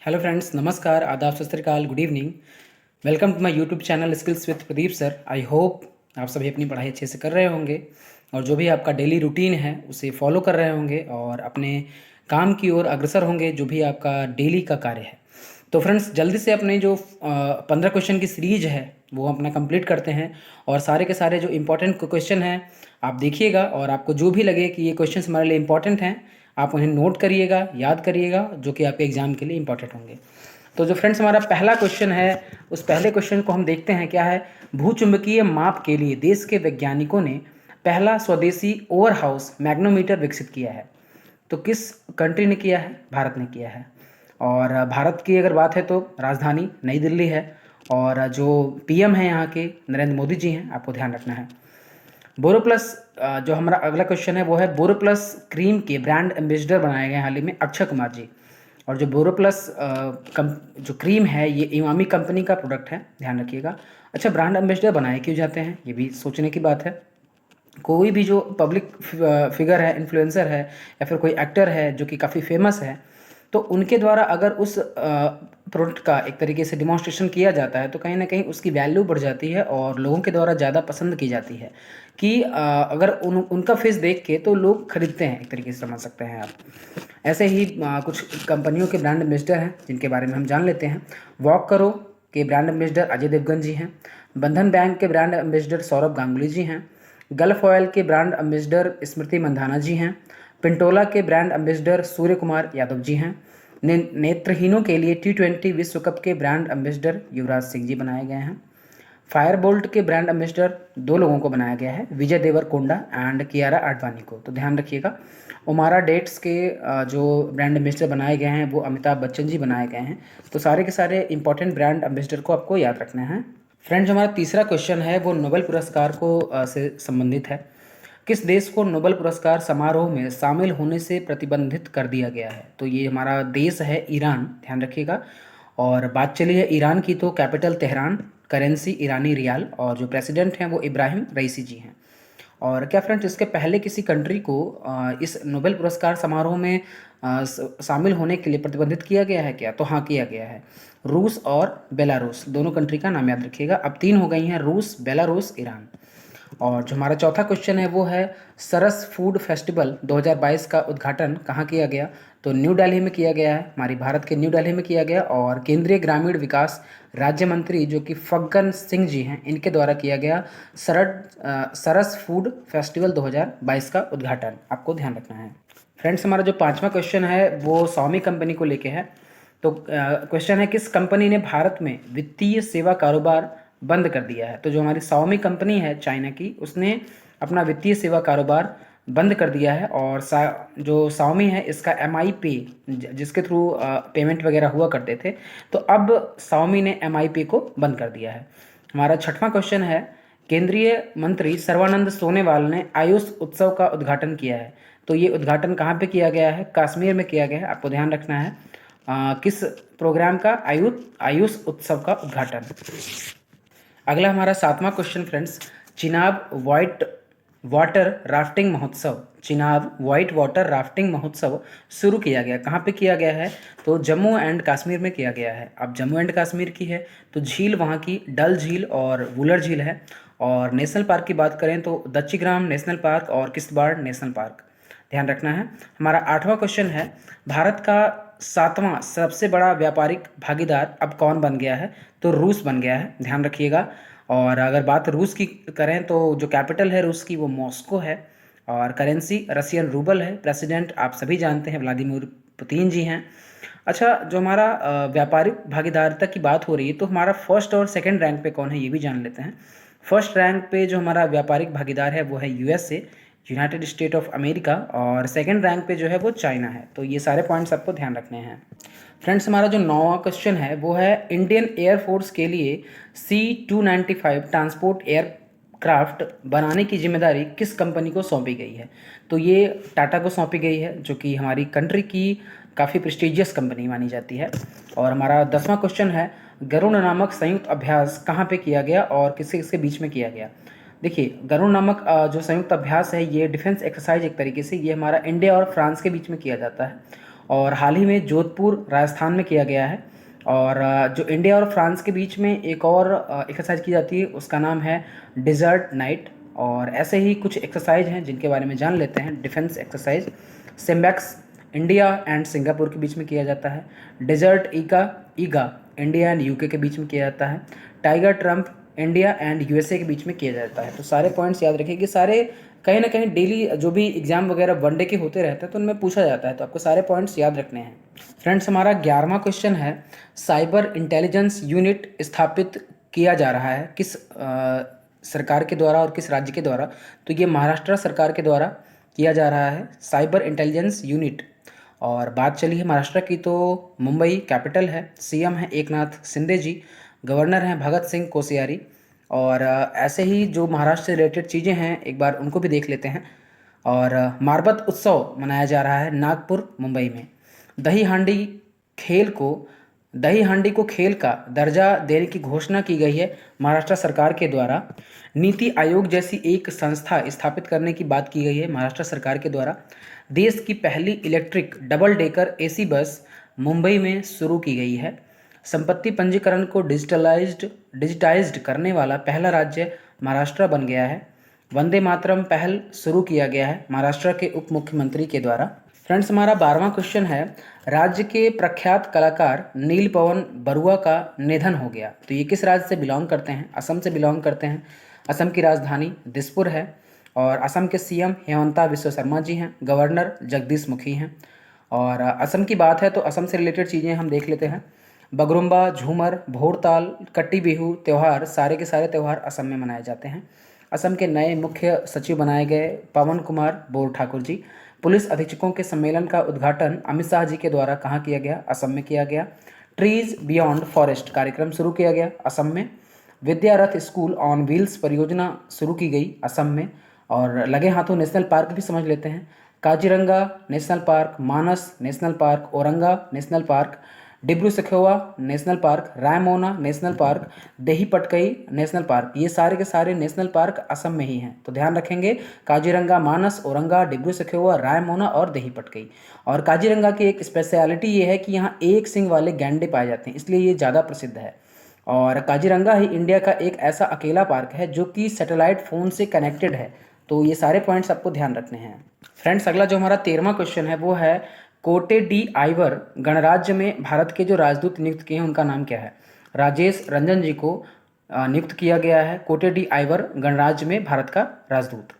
Hello friends, नमस्कार, आदाब, सत श्री अकाल, good evening. Welcome to my YouTube channel skills with Pradeep sir. I hope आप सभी अपनी पढ़ाई अच्छे से कर रहे होंगे और जो भी आपका डेली रूटीन है उसे फॉलो कर रहे होंगे और अपने काम की ओर अग्रसर होंगे, जो भी आपका डेली का कार्य है। तो फ्रेंड्स, जल्दी से अपने जो 15 क्वेश्चन की सीरीज है वो अपना कंप्लीट करते हैं और सारे के सारे जो इम्पोर्टेंट क्वेश्चन हैं आप देखिएगा और आपको जो भी लगे कि ये क्वेश्चन हमारे लिए इम्पोर्टेंट हैं आप उन्हें नोट करिएगा, याद करिएगा, जो कि आपके एग्जाम के लिए इम्पोर्टेंट होंगे। तो जो फ्रेंड्स हमारा पहला क्वेश्चन है, उस पहले क्वेश्चन को हम देखते हैं क्या है। भूचुंबकीय माप के लिए देश के वैज्ञानिकों ने पहला स्वदेशी ओवर हाउस मैग्नोमीटर विकसित किया है। तो किस कंट्री ने किया है? भारत ने किया है। और भारत की अगर बात है तो राजधानी नई दिल्ली है और जो पीएम है यहाँ के नरेंद्र मोदी जी हैं, आपको ध्यान रखना है। बोरोप्लस, जो हमारा अगला क्वेश्चन है वो है, बोरोप्लस क्रीम के ब्रांड एम्बेसडर बनाए गए हाल ही में अक्षय कुमार जी। और जो बोरोप्लस जो क्रीम है ये इमामी कंपनी का प्रोडक्ट है, ध्यान रखिएगा। अच्छा, ब्रांड एम्बेसडर बनाए क्यों जाते हैं, ये भी सोचने की बात है। कोई भी जो पब्लिक फिगर है, इन्फ्लुएंसर है या फिर कोई एक्टर है जो कि काफ़ी फेमस है, तो उनके द्वारा अगर उस प्रोडक्ट का एक तरीके से डिमॉन्स्ट्रेशन किया जाता है तो कहीं ना कहीं उसकी वैल्यू बढ़ जाती है और लोगों के द्वारा ज़्यादा पसंद की जाती है कि अगर उनका फेस देख के तो लोग खरीदते हैं, एक तरीके से समझ सकते हैं आप। ऐसे ही कुछ कंपनियों के ब्रांड एम्बेसडर हैं जिनके बारे में हम जान लेते हैं। वॉक करो के ब्रांड एम्बेसडर अजय देवगन जी हैं। बंधन बैंक के ब्रांड एम्बेसडर सौरभ गांगुली जी हैं। गल्फ ऑयल के ब्रांड एम्बेसडर स्मृति मंधाना जी हैं। पिंटोला के ब्रांड एम्बेसडर सूर्य कुमार यादव जी हैं। नेत्रहीनों के लिए T20 विश्व कप के ब्रांड एम्बेसडर युवराज सिंह जी बनाए गए हैं। फायरबोल्ट के ब्रांड एम्बेसडर दो लोगों को बनाया गया है, विजय देवरकोंडा एंड कियारा आडवाणी को, तो ध्यान रखिएगा। ओमारा डेट्स के जो ब्रांड एम्बेसडर बनाए गए हैं वो अमिताभ बच्चन जी बनाए गए हैं। तो सारे के सारे इंपॉर्टेंट ब्रांड एम्बेसडर को आपको याद रखना है। फ्रेंड्स, हमारा तीसरा क्वेश्चन है वो नोबेल पुरस्कार को से संबंधित है। किस देश को नोबेल पुरस्कार समारोह में शामिल होने से प्रतिबंधित कर दिया गया है? तो ये हमारा देश है ईरान, ध्यान रखिएगा। और बात चली है ईरान की तो कैपिटल तेहरान, करेंसी ईरानी रियाल और जो प्रेसिडेंट हैं वो इब्राहिम रईसी जी हैं। और क्या फ्रेंड्स, इसके पहले किसी कंट्री को इस नोबेल पुरस्कार समारोह में शामिल होने के लिए प्रतिबंधित किया गया है क्या? तो हाँ, किया गया है। रूस और बेलारूस, दोनों कंट्री का नाम याद रखिएगा। अब 3 हो गई हैं, रूस, बेलारूस, ईरान। और जो हमारा चौथा क्वेश्चन है वो है, सरस फूड फेस्टिवल 2022 का उद्घाटन कहाँ किया गया? तो न्यू दिल्ली में किया गया है, हमारी भारत के न्यू दिल्ली में किया गया। और केंद्रीय ग्रामीण विकास राज्य मंत्री जो कि फग्गन सिंह जी हैं, इनके द्वारा किया गया सरस फूड फेस्टिवल 2022 का उद्घाटन, आपको ध्यान रखना है। फ्रेंड्स, हमारा जो पांचवा क्वेश्चन है वो स्वामी कंपनी को लेके है। तो क्वेश्चन है, किस कंपनी ने भारत में वित्तीय सेवा कारोबार बंद कर दिया है? तो जो हमारी Xiaomi कंपनी है चाइना की, उसने अपना वित्तीय सेवा कारोबार बंद कर दिया है। और जो Xiaomi है इसका MI पे, जिसके थ्रू पेमेंट वगैरह हुआ करते थे, तो अब Xiaomi ने MI पे को बंद कर दिया है। हमारा छठवां क्वेश्चन है, केंद्रीय मंत्री सर्बानंद सोनोवाल ने आयुष उत्सव का उद्घाटन किया है। तो ये उद्घाटन कहाँ पे किया गया है? कश्मीर में किया गया है, आपको ध्यान रखना है। किस प्रोग्राम का? आयुष उत्सव का उद्घाटन। अगला हमारा सातवां question friends, Chenab white water rafting महोत्सव, चिनाब वाइट वाटर राफ्टिंग महोत्सव शुरू किया गया, कहाँ पे किया गया है? तो जम्मू एंड कश्मीर में किया गया है। अब जम्मू एंड कश्मीर की है तो झील वहाँ की डल झील और वुलर झील है। और नेशनल पार्क की बात करें तो दच्चीग्राम नेशनल पार्क और किश्तवाड़ नेशनल पार्क, ध्यान रखना है। हमारा आठवां क्वेश्चन है, भारत का सातवां सबसे बड़ा व्यापारिक भागीदार अब कौन बन गया है? तो रूस बन गया है, ध्यान रखिएगा। और अगर बात रूस की करें तो जो कैपिटल है रूस की वो मॉस्को है और करेंसी रशियन रूबल है। प्रेसिडेंट आप सभी जानते हैं व्लादिमीर पुतिन जी हैं। अच्छा, जो हमारा व्यापारिक भागीदारिता की बात हो रही है तो हमारा फर्स्ट और सेकंड रैंक पे कौन है ये भी जान लेते हैं। फर्स्ट रैंक पे जो हमारा व्यापारिक भागीदार है वो है USA, United state of America. और सेकंड रैंक पे जो है वो चाइना है। तो ये सारे पॉइंट्स आपको ध्यान रखने हैं। फ्रेंड्स, हमारा जो 9वां क्वेश्चन है वो है, इंडियन एयरफोर्स के लिए C-295 ट्रांसपोर्ट एयरक्राफ्ट बनाने की जिम्मेदारी किस कंपनी को सौंपी गई है? तो ये टाटा को सौंपी गई है, जो कि हमारी कंट्री की काफ़ी प्रेस्टिजियस कंपनी मानी जाती है। और हमारा 10वां क्वेश्चन है, गरुड़ नामक संयुक्त अभ्यास कहाँ पे किया गया और किसके किसके बीच में किया गया? देखिए, गरुड़ नामक जो संयुक्त अभ्यास है ये डिफेंस एक्सरसाइज एक तरीके से, ये हमारा इंडिया और फ्रांस के बीच में किया जाता है। और हाल ही में जोधपुर राजस्थान में किया गया है। और जो इंडिया और फ्रांस के बीच में एक और एक्सरसाइज की जाती है उसका नाम है डिजर्ट नाइट। और ऐसे ही कुछ एक्सरसाइज हैं जिनके बारे में जान लेते हैं। Defence exercise SIMBEX India and Singapore के बीच में किया जाता है। Desert eagle eagle India and UK के बीच में किया जाता है। Tiger triumph India and USA के बीच में किया जाता है। तो सारे पॉइंट्स याद रखिए कि सारे कहीं ना कहीं डेली जो भी एग्जाम वगैरह वनडे के होते रहते हैं तो उनमें पूछा जाता है, तो आपको सारे पॉइंट्स याद रखने हैं। फ्रेंड्स, हमारा 11वां क्वेश्चन है, साइबर इंटेलिजेंस यूनिट स्थापित किया जा रहा है किस सरकार के द्वारा और किस राज्य के द्वारा? तो ये महाराष्ट्र सरकार के द्वारा किया जा रहा है साइबर इंटेलिजेंस यूनिट। और बात चली है महाराष्ट्र की तो मुंबई कैपिटल है, सीएम है एकनाथ शिंदे जी, गवर्नर हैं भगत सिंह कोश्यारी। और ऐसे ही जो महाराष्ट्र से रिलेटेड चीज़ें हैं एक बार उनको भी देख लेते हैं। और मारबत उत्सव मनाया जा रहा है नागपुर मुंबई में। दही हांडी खेल को दही हांडी को खेल का दर्जा देने की घोषणा की गई है महाराष्ट्र सरकार के द्वारा। नीति आयोग जैसी एक संस्था स्थापित करने की बात की गई है महाराष्ट्र सरकार के द्वारा। देश की पहली electric double decker AC bus Mumbai में शुरू की गई है। संपत्ति पंजीकरण को डिजिटाइज्ड करने वाला पहला राज्य महाराष्ट्र बन गया है। वंदे मातरम पहल शुरू किया गया है महाराष्ट्र के उप मुख्यमंत्री के द्वारा। फ्रेंड्स, हमारा 12वां क्वेश्चन है, राज्य के प्रख्यात कलाकार नील पवन बरुआ का निधन हो गया। तो ये किस राज्य से बिलोंग करते हैं? असम से बिलोंग करते हैं। असम की राजधानी दिसपुर है। और असम के सीएम हेमंता बिस्वा शर्मा जी हैं, गवर्नर जगदीश मुखी हैं। और असम की बात है तो असम से रिलेटेड चीज़ें हम देख लेते हैं। बगरुम्बा, झूमर, भोरताल, कट्टी बिहू त्यौहार, सारे के सारे त्यौहार असम में मनाए जाते हैं। असम के नए मुख्य सचिव बनाए गए पवन कुमार बोर ठाकुर जी। पुलिस अधीक्षकों के सम्मेलन का उद्घाटन अमित शाह जी के द्वारा कहाँ किया गया? असम में किया गया। ट्रीज बियॉन्ड फॉरेस्ट कार्यक्रम शुरू किया गया असम में। विद्या रथ स्कूल ऑन व्हील्स परियोजना शुरू की गई असम में। और लगे हाथों नेशनल पार्क भी समझ लेते हैं। Kaziranga national park, Manas national park, Orang national park, Dibru Saikhowa national park, Raimona national park, देही पटकई नेशनल पार्क, ये सारे के सारे नेशनल पार्क असम में ही हैं। तो ध्यान रखेंगे, काजीरंगा, मानस, औरंगा, डिब्रू सखोवा, रायमोना और देही पटकई। और काजीरंगा की एक स्पेशलिटी ये है कि यहाँ एक सिंग वाले गैंडे पाए जाते हैं, इसलिए ये ज़्यादा प्रसिद्ध है। और काजीरंगा ही इंडिया का एक ऐसा अकेला पार्क है जो कि सैटेलाइट फ़ोन से कनेक्टेड है। तो ये सारे पॉइंट्स आपको ध्यान रखने हैं। फ्रेंड्स, अगला जो हमारा 13वां क्वेश्चन है वो है, कोटे डी आइवर गणराज्य में भारत के जो राजदूत नियुक्त किए हैं उनका नाम क्या है? राजेश रंजन जी को नियुक्त किया गया है कोटे डी आइवर गणराज्य में भारत का राजदूत।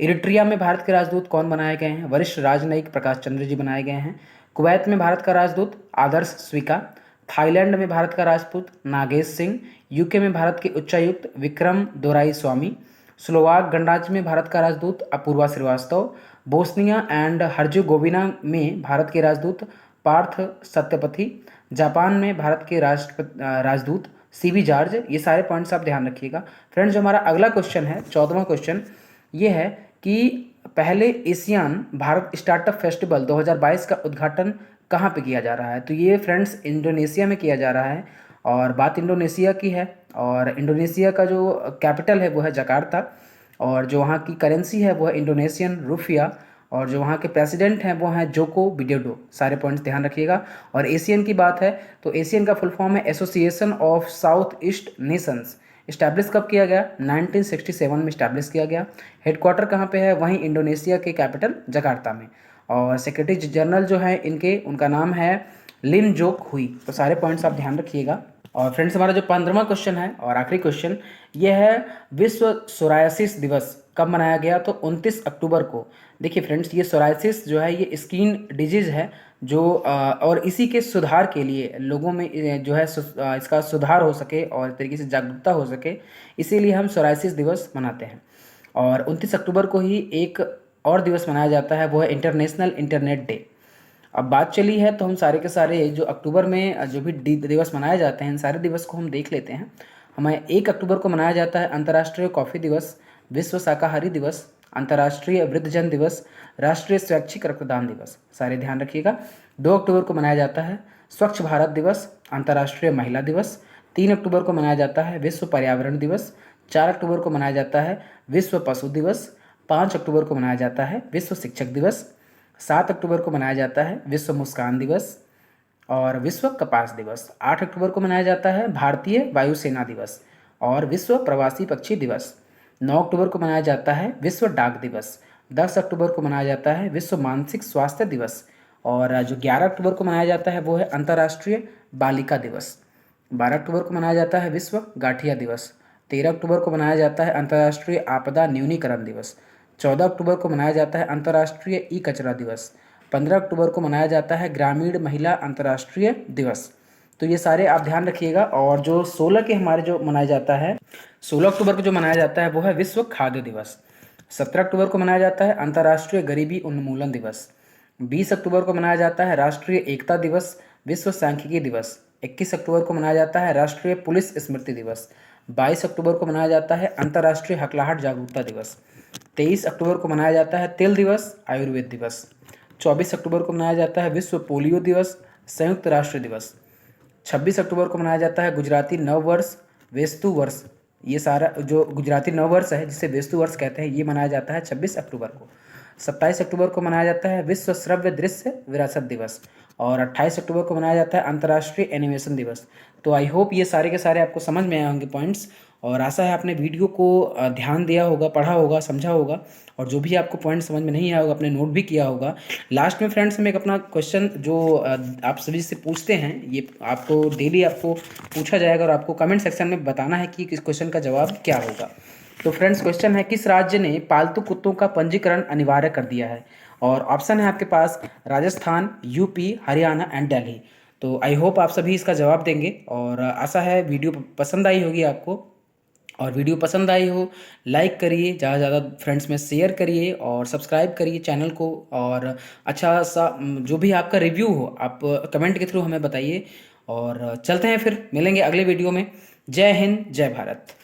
इरिट्रिया में भारत के राजदूत कौन बनाए गए हैं? वरिष्ठ राजनयिक प्रकाश चंद्र जी बनाए गए हैं। कुवैत में भारत का राजदूत आदर्श स्विका। थाईलैंड में भारत का राजदूत नागेश सिंह। यूके में भारत के उच्चायुक्त विक्रम दोराई स्वामी। स्लोवाक गणराज्य में भारत का राजदूत Apoorva Srivastava. Bosnia and Herzegovina में भारत के राजदूत पार्थ सत्यपथी। जापान में भारत के राजदूत सीबी जॉर्ज। ये सारे पॉइंट्स आप ध्यान रखिएगा। फ्रेंड्स, जो हमारा अगला क्वेश्चन है 14वां क्वेश्चन, ये है कि पहले एशियान भारत स्टार्टअप फेस्टिवल 2022 का उद्घाटन कहाँ पे किया जा रहा है? तो ये फ्रेंड्स इंडोनेशिया में किया जा रहा है। और बात इंडोनेशिया की है, और इंडोनेशिया का जो कैपिटल है वो है जकार्ता। और जो वहाँ की करेंसी है वो है इंडोनेशियन रुपया। और जो वहाँ के प्रेसिडेंट हैं वो हैं जोको विडोडो। सारे पॉइंट्स ध्यान रखिएगा। और एशियन की बात है तो एशियन का फुल फॉर्म है association of south east Nations. Establish कब किया गया? 1967 में इस्टेब्लिश किया गया। हेडक्वार्टर कहाँ पे है? वहीं इंडोनेशिया के कैपिटल जकार्ता में। और सेक्रेटरी जनरल जो है इनके, उनका नाम है लिम जोक हुई। तो सारे पॉइंट्स आप ध्यान रखिएगा। और फ्रेंड्स, हमारा जो 15वां क्वेश्चन है और आखिरी क्वेश्चन, ये है विश्व सोरायसिस दिवस कब मनाया गया? तो 29 अक्टूबर को। देखिए फ्रेंड्स, ये सोरायसिस जो है ये स्किन डिजीज़ है जो और इसी के सुधार के लिए लोगों में जो है इसका सुधार हो सके और एक तरीके से जागरूकता हो सके, इसीलिए हम सोरायसिस दिवस मनाते हैं। और 29 अक्टूबर को ही एक और दिवस मनाया जाता है, वो है इंटरनेशनल इंटरनेट डे। अब बात चली है तो हम सारे के सारे जो अक्टूबर में जो भी दिवस मनाए जाते हैं इन सारे दिवस को हम देख लेते हैं। हमें 1 अक्टूबर को मनाया जाता है अंतर्राष्ट्रीय कॉफ़ी दिवस, विश्व शाकाहारी दिवस, अंतर्राष्ट्रीय वृद्धजन दिवस, राष्ट्रीय स्वैच्छिक रक्तदान दिवस। सारे ध्यान रखिएगा। 2 अक्टूबर को मनाया जाता है स्वच्छ भारत दिवस, अंतर्राष्ट्रीय महिला दिवस। 3 अक्टूबर को मनाया जाता है विश्व पर्यावरण दिवस। 4 अक्टूबर को मनाया जाता है विश्व पशु दिवस। 5 अक्टूबर को मनाया जाता है विश्व शिक्षक दिवस। 7 अक्टूबर को मनाया जाता है विश्व मुस्कान दिवस और विश्व कपास दिवस। 8 अक्टूबर को मनाया जाता है भारतीय वायुसेना दिवस और विश्व प्रवासी पक्षी दिवस। 9 अक्टूबर को मनाया जाता है विश्व डाक दिवस। 10 अक्टूबर को मनाया जाता है विश्व मानसिक स्वास्थ्य दिवस और जो 11 अक्टूबर को मनाया जाता है वो है अंतर्राष्ट्रीय बालिका दिवस। 12 अक्टूबर को मनाया जाता है विश्व गाठिया दिवस। 13 अक्टूबर को मनाया जाता है अंतर्राष्ट्रीय आपदा न्यूनीकरण दिवस। 14 अक्टूबर को मनाया जाता है अंतर्राष्ट्रीय ई कचरा दिवस। 15 अक्टूबर को मनाया जाता है ग्रामीण महिला अंतर्राष्ट्रीय दिवस। तो ये सारे आप ध्यान रखिएगा। और जो 16 के हमारे जो मनाया जाता है, 16 अक्टूबर को जो मनाया जाता है वो है विश्व खाद्य दिवस। 17 अक्टूबर को मनाया जाता है अंतर्राष्ट्रीय गरीबी उन्मूलन दिवस। 20 अक्टूबर को मनाया जाता है राष्ट्रीय एकता दिवस, विश्व सांख्यिकी दिवस। 21 अक्टूबर को मनाया जाता है राष्ट्रीय पुलिस स्मृति दिवस। 22 अक्टूबर को मनाया जाता है अंतर्राष्ट्रीय हकलाहट जागरूकता दिवस। 23 अक्टूबर को मनाया जाता है तिल दिवस, आयुर्वेद दिवस। 24 अक्टूबर को मनाया जाता है विश्व पोलियो दिवस, संयुक्त राष्ट्र दिवस। 26 अक्टूबर को मनाया जाता है गुजराती नव वर्ष, वेस्तु वर्ष। ये सारा जो गुजराती नव वर्ष है जिसे वेस्तु वर्ष कहते हैं, ये मनाया जाता है 26 अक्टूबर को। 27 अक्टूबर को मनाया जाता है विश्व श्रव्य दृश्य विरासत दिवस और 28 अक्टूबर को मनाया जाता है अंतर्राष्ट्रीय एनिमेशन दिवस। तो आई होप ये सारे के सारे आपको समझ में आए होंगे पॉइंट्स, और आशा है आपने वीडियो को ध्यान दिया होगा, पढ़ा होगा, समझा होगा, और जो भी आपको पॉइंट समझ में नहीं आया होगा आपने नोट भी किया होगा। लास्ट में फ्रेंड्स हम एक अपना क्वेश्चन जो आप सभी से पूछते हैं, ये आपको डेली आपको पूछा जाएगा और आपको कमेंट सेक्शन में बताना है कि इस क्वेश्चन का जवाब क्या होगा। तो फ्रेंड्स क्वेश्चन है, किस राज्य ने पालतू कुत्तों का पंजीकरण अनिवार्य कर दिया है? और ऑप्शन है आपके पास राजस्थान, यूपी, हरियाणा एंड दिल्ली। तो आई होप आप सभी इसका जवाब देंगे और आशा है वीडियो पसंद आई होगी आपको। और वीडियो पसंद आई हो लाइक करिए, ज़्यादा से ज़्यादा फ्रेंड्स में शेयर करिए और सब्सक्राइब करिए चैनल को। और अच्छा सा जो भी आपका रिव्यू हो आप कमेंट के थ्रू हमें बताइए। और चलते हैं, फिर मिलेंगे अगले वीडियो में। जय हिंद, जय भारत।